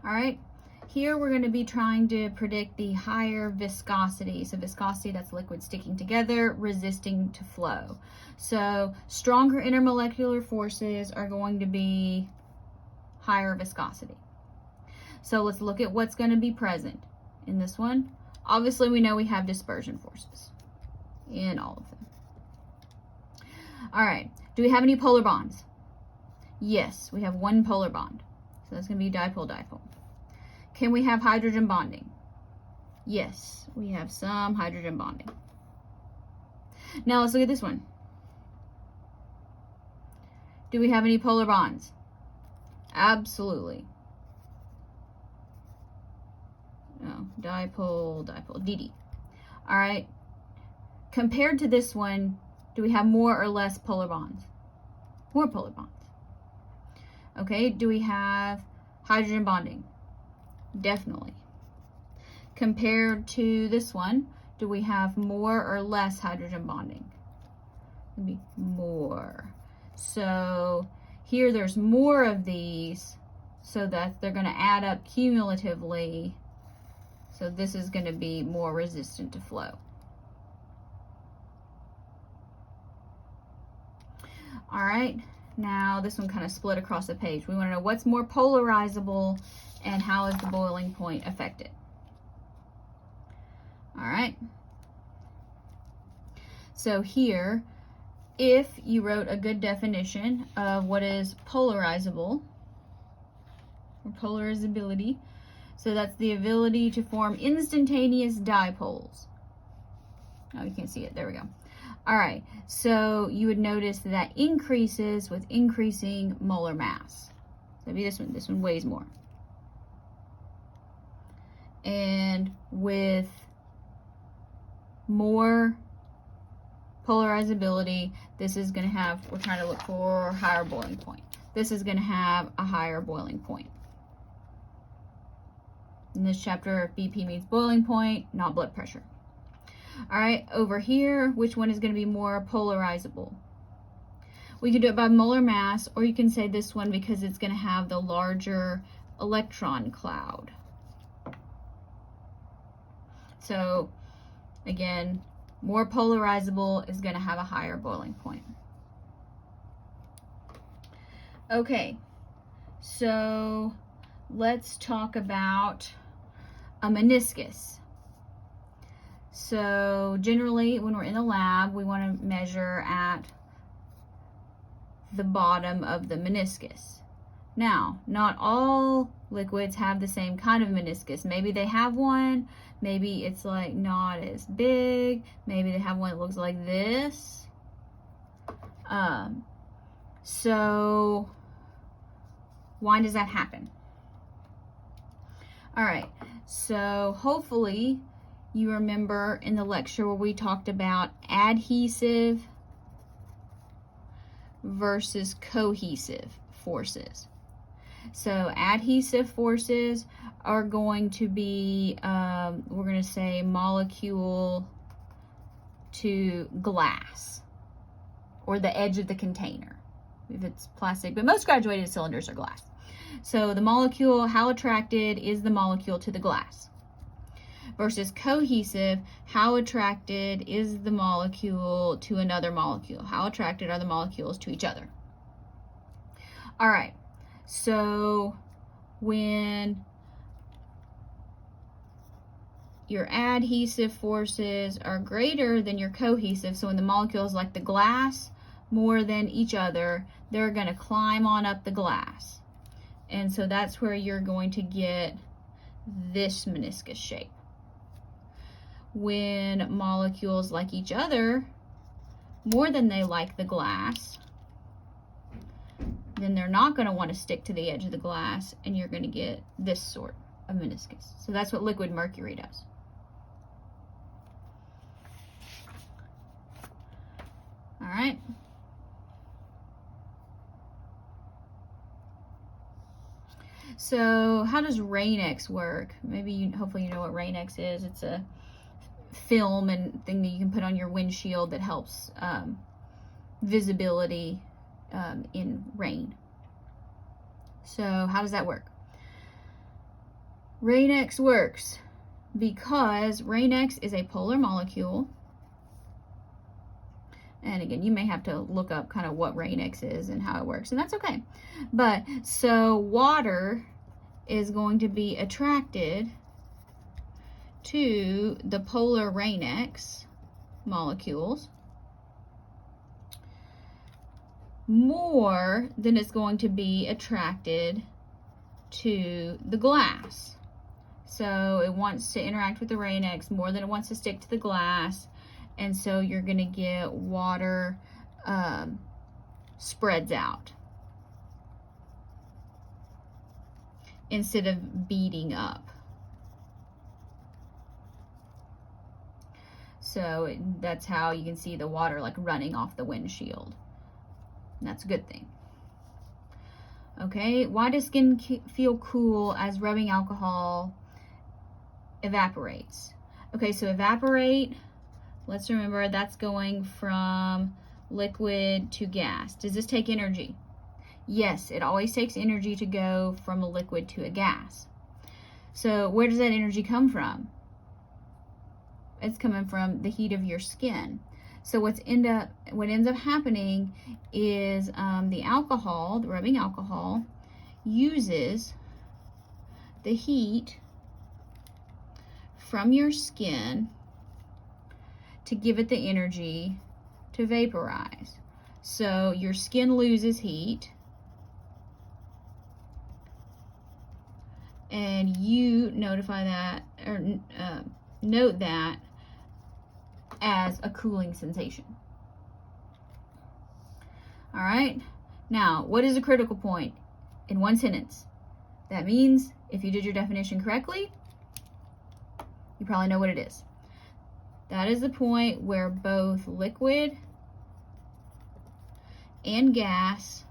All right, here we're going to be trying to predict the higher viscosity. So viscosity, that's liquid sticking together, resisting to flow. So stronger intermolecular forces are going to be higher viscosity. So let's look at what's going to be present in this one. Obviously, we know we have dispersion forces in all of them. All right, do we have any polar bonds? Yes, we have one polar bond. So that's going to be dipole-dipole. Can we have hydrogen bonding? Yes, we have some hydrogen bonding. Now let's look at this one. Do we have any polar bonds? Absolutely. No, dipole-dipole, DD. All right. Compared to this one, do we have more or less polar bonds? More polar bonds. Okay, do we have hydrogen bonding? Definitely. Compared to this one, do we have more or less hydrogen bonding? Maybe more. So here there's more of these, so that they're going to add up cumulatively. So this is going to be more resistant to flow. All right, now this one kind of split across the page. We want to know what's more polarizable and how is the boiling point affected. All right. So here, if you wrote a good definition of what is polarizable, or polarizability, so that's the ability to form instantaneous dipoles. Oh, you can't see it. There we go. All right, so you would notice that increases with increasing molar mass. So it'd be this one. This one weighs more. And with more polarizability, this is going to have, we're trying to look for a higher boiling point. This is going to have a higher boiling point. In this chapter, BP means boiling point, not blood pressure. All right, over here, which one is going to be more polarizable? We can do it by molar mass, or you can say this one because it's going to have the larger electron cloud. So again, more polarizable is going to have a higher boiling point. Okay, so let's talk about a meniscus. So generally, when we're in the lab, we want to measure at the bottom of the meniscus. Now, not all liquids have the same kind of meniscus. Maybe they have one, maybe it's like not as big, maybe they have one that looks like this. So why does that happen? All right, so hopefully you remember in the lecture where we talked about adhesive versus cohesive forces. So adhesive forces are going to be, we're going to say molecule to glass, or the edge of the container, if it's plastic, but most graduated cylinders are glass. So the molecule, how attracted is the molecule to the glass? Versus cohesive, how attracted is the molecule to another molecule? How attracted are the molecules to each other? All right, so when your adhesive forces are greater than your cohesive, so when the molecules like the glass more than each other, they're going to climb on up the glass. And so that's where you're going to get this meniscus shape. When molecules like each other more than they like the glass, then they're not going to want to stick to the edge of the glass, and you're going to get this sort of meniscus. So that's what liquid mercury does. All right. So how does Rain-X work? Hopefully you know what Rain-X is. It's a film and thing that you can put on your windshield that helps visibility in rain. So how does that work? Rain-X works because Rain-X is a polar molecule. And again, you may have to look up kind of what Rain-X is and how it works, and that's okay. But so water is going to be attracted to the polar Rain-X molecules more than it's going to be attracted to the glass. So it wants to interact with the Rain-X more than it wants to stick to the glass. And so you're going to get water spreads out instead of beating up. So that's how you can see the water like running off the windshield. And that's a good thing. Okay, why does skin feel cool as rubbing alcohol evaporates? Okay, so evaporate, let's remember that's going from liquid to gas. Does this take energy? Yes, it always takes energy to go from a liquid to a gas. So where does that energy come from? It's coming from the heat of your skin. So what ends up happening is the alcohol, the rubbing alcohol, uses the heat from your skin to give it the energy to vaporize. So your skin loses heat, and you notify that or note that as a cooling sensation. All right, now what is a critical point in one sentence? That means if you did your definition correctly, you probably know what it is. That is the point where both liquid and gas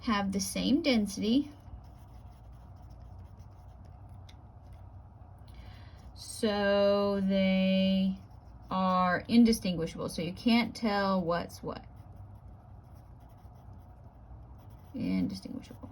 have the same density, so they are indistinguishable. So you can't tell what's what. Indistinguishable.